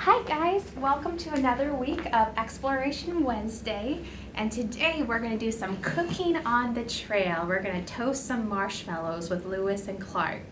Hi guys, welcome to another week of Exploration Wednesday, and today we're going to do some cooking on the trail. We're going to toast some marshmallows with Lewis and Clark.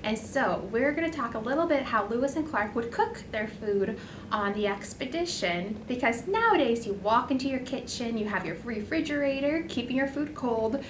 And so we're going to talk a little bit how Lewis and Clark would cook their food on the expedition, because nowadays you walk into your kitchen, you have your refrigerator keeping your food cold,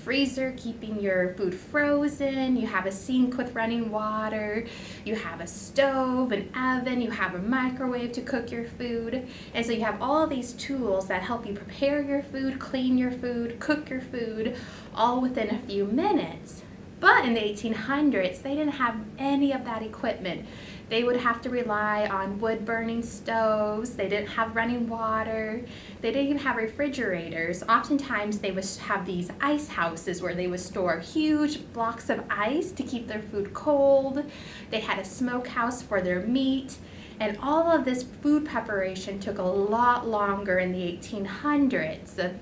freezer keeping your food frozen, you have a sink with running water, you have a stove, an oven, you have a microwave to cook your food, and so you have all these tools that help you prepare your food, clean your food, cook your food, all within a few minutes. But in the 1800s, they didn't have any of that equipment. They would have to rely on wood-burning stoves. They didn't have running water. They didn't even have refrigerators. Oftentimes, they would have these ice houses where they would store huge blocks of ice to keep their food cold. They had a smokehouse for their meat. And all of this food preparation took a lot longer in the 1800s.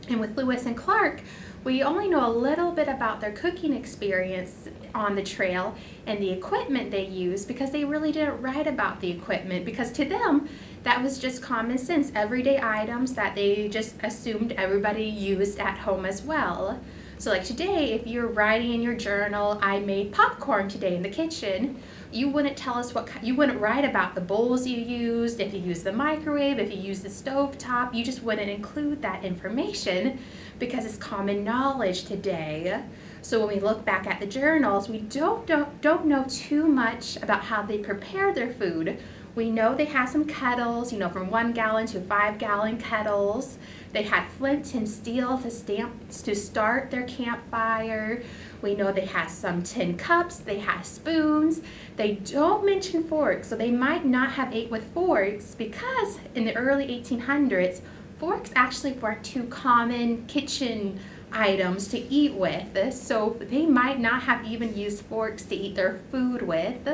And with Lewis and Clark, we only know a little bit about their cooking experience on the trail and the equipment they used, because they really didn't write about the equipment, because to them that was just common sense, everyday items that they just assumed everybody used at home as well. So like today, if you're writing in your journal, I made popcorn today in the kitchen, you wouldn't tell us you wouldn't write about the bowls you used, if you used the microwave, if you used the stove top, you just wouldn't include that information because it's common knowledge today. So when we look back at the journals, we don't know too much about how they prepared their food. We know they had some kettles, from 1 gallon to 5 gallon kettles. They had flint and steel to start their campfire. We know they had some tin cups, they had spoons. They don't mention forks, so they might not have ate with forks, because in the early 1800s, forks actually weren't too common kitchen items to eat with, so they might not have even used forks to eat their food with.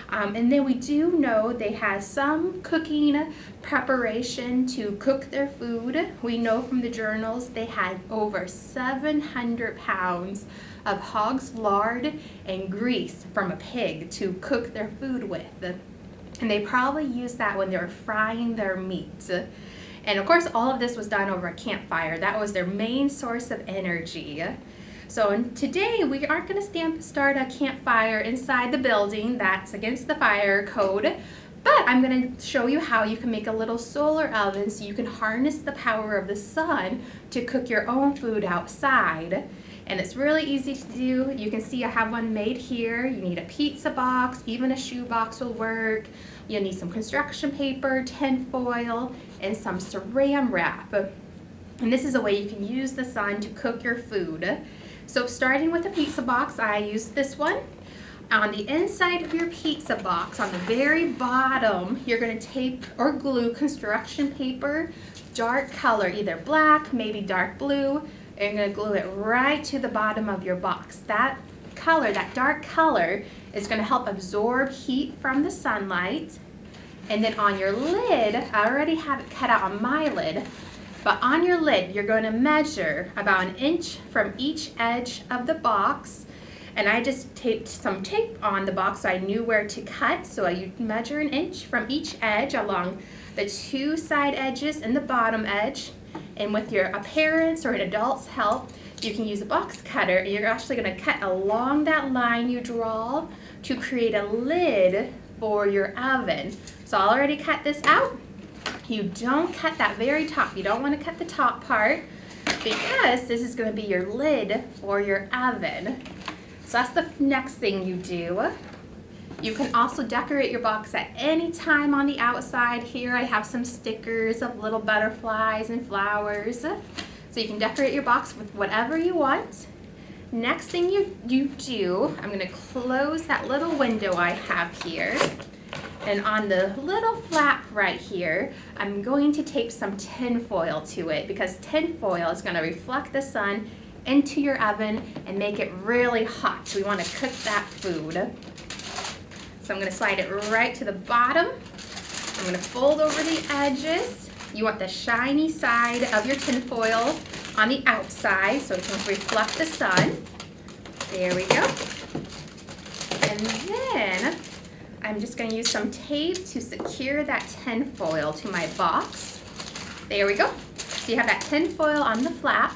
And then we do know they had some cooking preparation to cook their food. We know from the journals they had over 700 pounds of hog's lard and grease from a pig to cook their food with. And they probably used that when they were frying their meat. And of course, all of this was done over a campfire. That was their main source of energy. So today, we aren't going to start a campfire inside the building. That's against the fire code. But I'm going to show you how you can make a little solar oven so you can harness the power of the sun to cook your own food outside. And it's really easy to do. You can see I have one made here. You need a pizza box, even a shoe box will work. You'll need some construction paper, tin foil, and some saran wrap. And this is a way you can use the sun to cook your food. So starting with the pizza box, I use this one. On the inside of your pizza box, on the very bottom, you're going to tape or glue construction paper, dark color, either black, maybe dark blue, and you're going to glue it right to the bottom of your box. That color, that dark color, is going to help absorb heat from the sunlight. And then on your lid, I already have it cut out on my lid, but on your lid, you're going to measure about 1 inch from each edge of the box. And I just taped some tape on the box so I knew where to cut. So you measure 1 inch from each edge along the 2 side edges and the bottom edge. And with your parents or an adult's help, you can use a box cutter. You're actually going to cut along that line you draw to create a lid for your oven. So I already cut this out. You don't cut that very top. You don't want to cut the top part, because this is going to be your lid for your oven. So that's the next thing you do. You can also decorate your box at any time on the outside. Here I have some stickers of little butterflies and flowers. So you can decorate your box with whatever you want. Next thing you do, I'm going to close that little window I have here. And on the little flap right here, I'm going to tape some tin foil to it, because tin foil is going to reflect the sun into your oven and make it really hot. So we want to cook that food. So I'm going to slide it right to the bottom. I'm going to fold over the edges. You want the shiny side of your tin foil on the outside so it can reflect the sun. There we go. And then I'm just going to use some tape to secure that tin foil to my box. There we go. So you have that tin foil on the flap,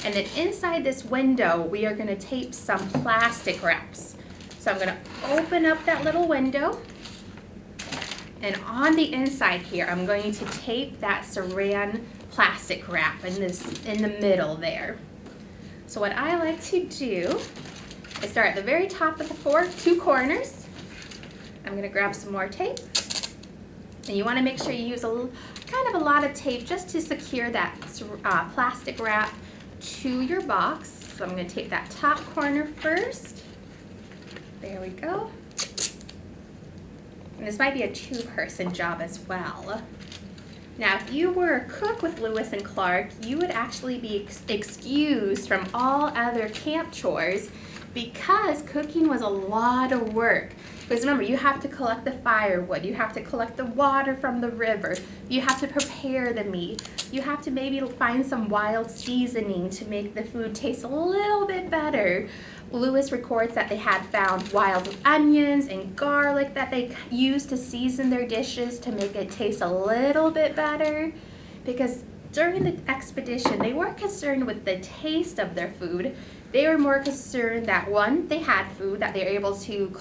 and then inside this window we are going to tape some plastic wraps. So I'm going to open up that little window, and on the inside here I'm going to tape that saran plastic wrap in the middle there. So what I like to do is start at the very top of the two corners. I'm going to grab some more tape, and you want to make sure you use kind of a lot of tape just to secure that plastic wrap to your box. So I'm going to tape that top corner first. There we go. And this might be a two-person job as well. Now, if you were a cook with Lewis and Clark, you would actually be excused from all other camp chores because cooking was a lot of work. Because remember, you have to collect the firewood, you have to collect the water from the river, you have to prepare the meat, you have to maybe find some wild seasoning to make the food taste a little bit better. Lewis records that they had found wild onions and garlic that they used to season their dishes to make it taste a little bit better. Because during the expedition, they weren't concerned with the taste of their food. They were more concerned that, one, they had food, that they were able to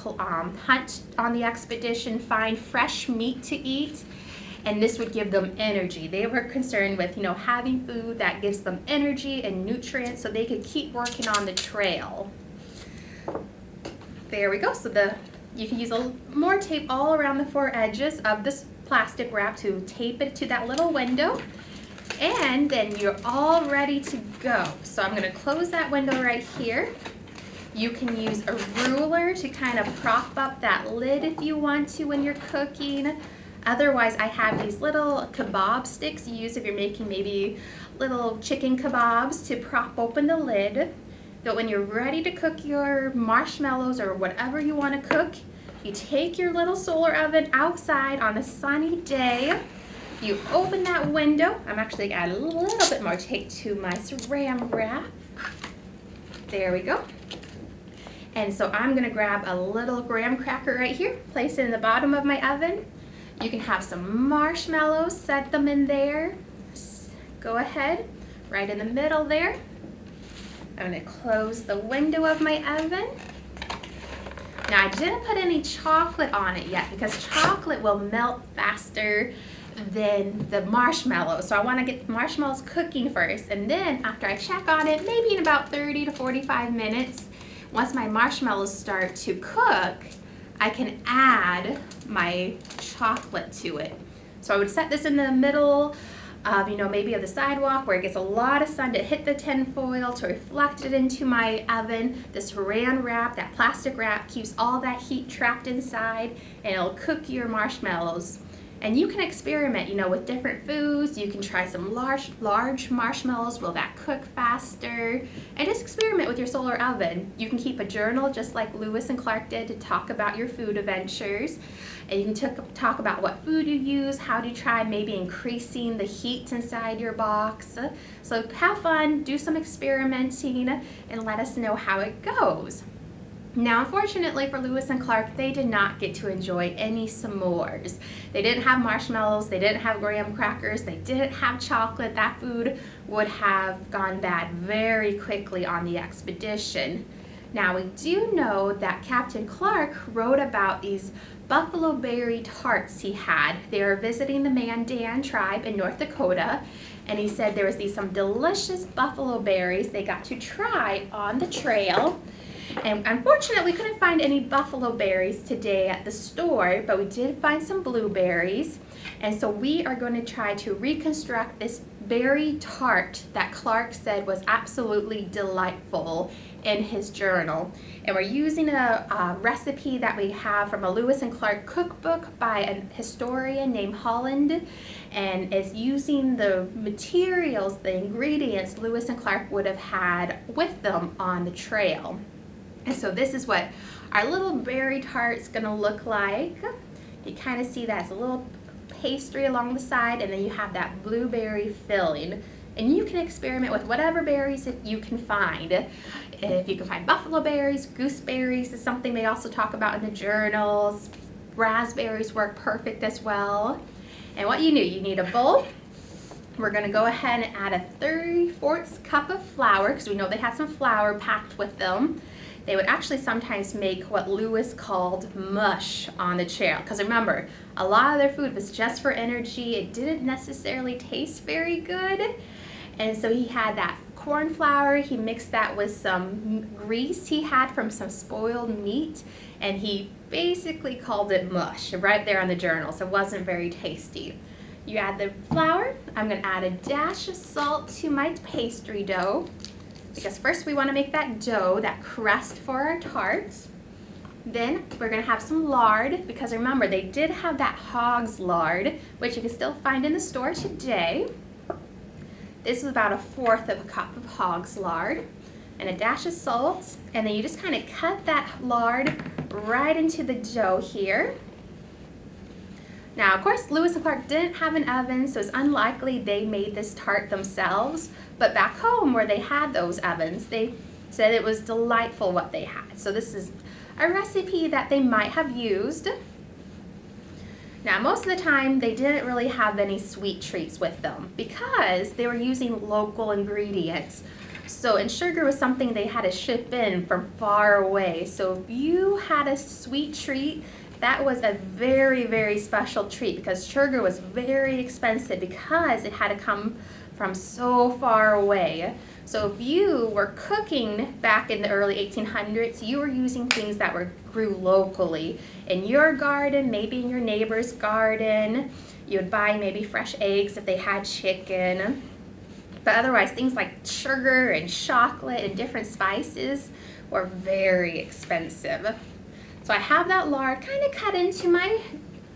hunt on the expedition, find fresh meat to eat, and this would give them energy. They were concerned with, having food that gives them energy and nutrients so they could keep working on the trail. There we go. So you can use more tape all around the four edges of this plastic wrap to tape it to that little window. And then you're all ready to go. So I'm going to close that window right here. You can use a ruler to kind of prop up that lid if you want to when you're cooking. Otherwise, I have these little kebab sticks you use if you're making maybe little chicken kebabs to prop open the lid. But when you're ready to cook your marshmallows or whatever you want to cook, you take your little solar oven outside on a sunny day. You open that window. I'm actually going to add a little bit more tape to my saran wrap. There we go. And so I'm going to grab a little graham cracker right here, place it in the bottom of my oven. You can have some marshmallows, set them in there. Go ahead, right in the middle there. I'm going to close the window of my oven. Now I didn't put any chocolate on it yet because chocolate will melt faster than the marshmallows. So I want to get the marshmallows cooking first, and then after I check on it, maybe in about 30 to 45 minutes, once my marshmallows start to cook, I can add my chocolate to it. So I would set this in the middle of, maybe of the sidewalk where it gets a lot of sun to hit the tin foil to reflect it into my oven. This saran wrap, that plastic wrap, keeps all that heat trapped inside, and it'll cook your marshmallows. And you can experiment, with different foods. You can try some large marshmallows. Will that cook faster? And just experiment with your solar oven. You can keep a journal just like Lewis and Clark did to talk about your food adventures. And you can talk about what food you use, how to try maybe increasing the heat inside your box. So have fun, do some experimenting, and let us know how it goes. Now, unfortunately for Lewis and Clark, they did not get to enjoy any s'mores. They didn't have marshmallows, they didn't have graham crackers, they didn't have chocolate. That food would have gone bad very quickly on the expedition. Now, we do know that Captain Clark wrote about these buffalo berry tarts he had. They were visiting the Mandan tribe in North Dakota, and he said there was some delicious buffalo berries they got to try on the trail. And unfortunately, we couldn't find any buffalo berries today at the store, but we did find some blueberries. And so we are going to try to reconstruct this berry tart that Clark said was absolutely delightful in his journal. And we're using a recipe that we have from a Lewis and Clark cookbook by a historian named Holland. And it's using the materials, the ingredients Lewis and Clark would have had with them on the trail. And so this is what our little berry tart's gonna look like. You kind of see that it's a little pastry along the side, and then you have that blueberry filling. And you can experiment with whatever berries if you can find. If you can find buffalo berries, gooseberries is something they also talk about in the journals. raspberries work perfect as well. And what you need a bowl. We're gonna go ahead and add a 3/4 cup of flour, because we know they had some flour packed with them. They would actually sometimes make what Lewis called mush on the trail, because remember, a lot of their food was just for energy. It didn't necessarily taste very good. And so he had that corn flour, he mixed that with some grease he had from some spoiled meat, and he basically called it mush right there on the journal, so it wasn't very tasty. You add the flour. I'm gonna add a dash of salt to my pastry dough, because first we wanna make that dough, that crust for our tarts. Then we're gonna have some lard, because remember, they did have that hog's lard, which you can still find in the store today. This is about 1/4 of a cup of hog's lard and a dash of salt, and then you just kind of cut that lard right into the dough here. Now, of course, Lewis and Clark didn't have an oven, so it's unlikely they made this tart themselves, but back home where they had those ovens, they said it was delightful what they had. So this is a recipe that they might have used. Now, most of the time, they didn't really have any sweet treats with them because they were using local ingredients. So, and sugar was something they had to ship in from far away. So if you had a sweet treat, that was a very, very special treat, because sugar was very expensive because it had to come from so far away. So if you were cooking back in the early 1800s, you were using things that grew locally in your garden, maybe in your neighbor's garden. You would buy maybe fresh eggs if they had chicken. But otherwise, things like sugar and chocolate and different spices were very expensive. So I have that lard kind of cut into my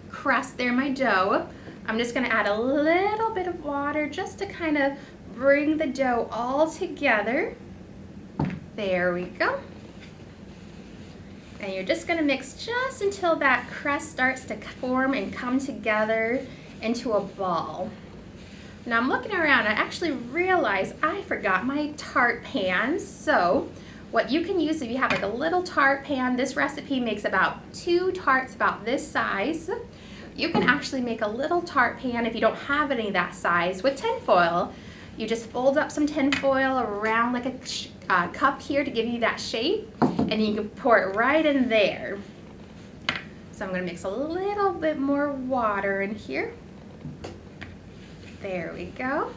crust there, my dough. I'm just gonna add a little bit of water just to kind of bring the dough all together. There we go. And you're just gonna mix just until that crust starts to form and come together into a ball. Now I'm looking around, I actually realized I forgot my tart pan. So what you can use if you have like a little tart pan, this recipe makes about 2 tarts about this size. You can actually make a little tart pan if you don't have any that size with tin foil. You just fold up some tin foil around like a cup here to give you that shape, and you can pour it right in there. So I'm gonna mix a little bit more water in here. There we go.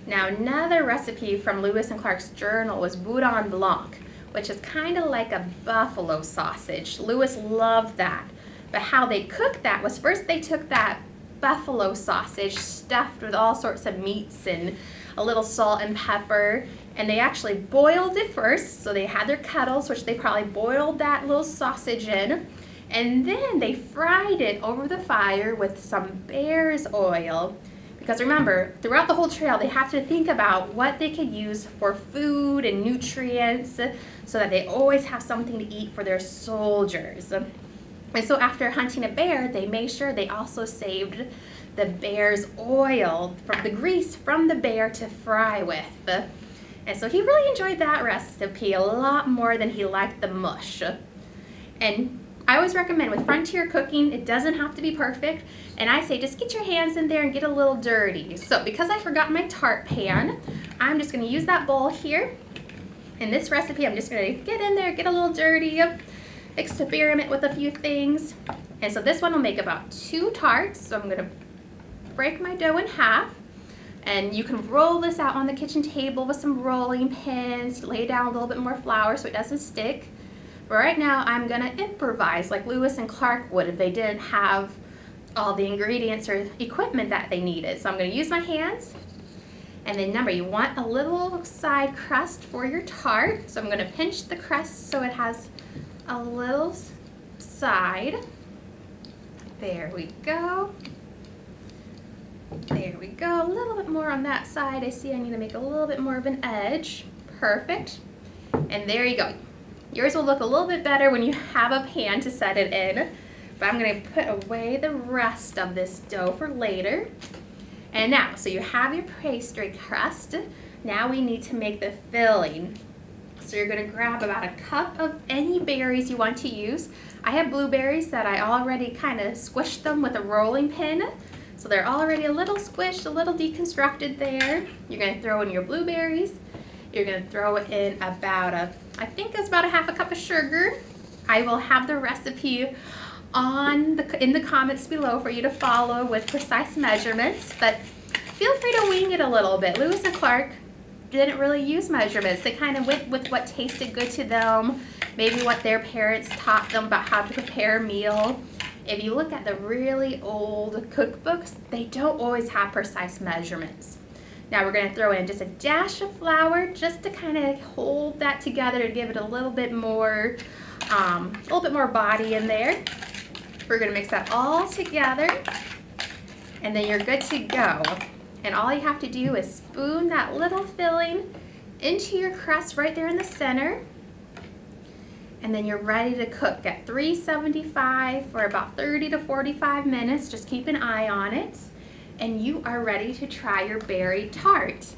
Now another recipe from Lewis and Clark's journal was boudin blanc, which is kind of like a buffalo sausage. Lewis loved that. But how they cooked that was first they took that buffalo sausage stuffed with all sorts of meats and a little salt and pepper, and they actually boiled it first. So they had their kettles, which they probably boiled that little sausage in, and then they fried it over the fire with some bear's oil. Because remember, throughout the whole trail, they have to think about what they could use for food and nutrients so that they always have something to eat for their soldiers. And so after hunting a bear, they made sure they also saved the bear's oil from the grease from the bear to fry with. And so he really enjoyed that recipe a lot more than he liked the mush. And I always recommend with frontier cooking, it doesn't have to be perfect. And I say just get your hands in there and get a little dirty. So because I forgot my tart pan, I'm just gonna use that bowl here. In this recipe, I'm just gonna get in there, get a little dirty, experiment with a few things. And so this one will make about 2 tarts. So I'm gonna break my dough in half. And you can roll this out on the kitchen table with some rolling pins, lay down a little bit more flour so it doesn't stick. But right now I'm gonna improvise like Lewis and Clark would if they didn't have all the ingredients or equipment that they needed. So I'm gonna use my hands. And then remember, you want a little side crust for your tart. So I'm gonna pinch the crust so it has a little side. There we go. There we go. A little bit more on that side. I see I need to make a little bit more of an edge. Perfect. And there you go. Yours will look a little bit better when you have a pan to set it in. But I'm going to put away the rest of this dough for later. And now, so you have your pastry crust. Now we need to make the filling. So you're gonna grab about a cup of any berries you want to use. I have blueberries that I already kind of squished them with a rolling pin. So they're already a little squished, a little deconstructed there. You're gonna throw in your blueberries. You're gonna throw in about I think it's about a half a cup of sugar. I will have the recipe in the comments below for you to follow with precise measurements, but feel free to wing it a little bit. Lewis and Clark didn't really use measurements. They kind of went with what tasted good to them, maybe what their parents taught them about how to prepare a meal. If you look at the really old cookbooks, they don't always have precise measurements. Now we're going to throw in just a dash of flour just to kind of hold that together to give it a little bit more body in there. We're going to mix that all together, and then you're good to go. And all you have to do is spoon that little filling into your crust right there in the center. And then you're ready to cook at 375 for about 30 to 45 minutes. Just keep an eye on it. And you are ready to try your berry tart.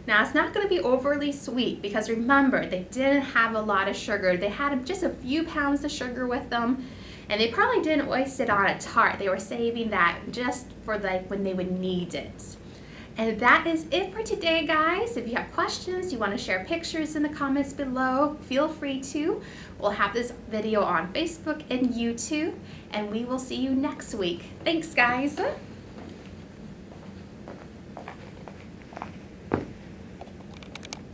Now it's not going to be overly sweet because remember, they didn't have a lot of sugar. They had just a few pounds of sugar with them, and they probably didn't waste it on a tart. They were saving that just for like when they would need it. And that is it for today, guys. If you have questions, you want to share pictures in the comments below, feel free to. We'll have this video on Facebook and YouTube, and we will see you next week. Thanks, guys.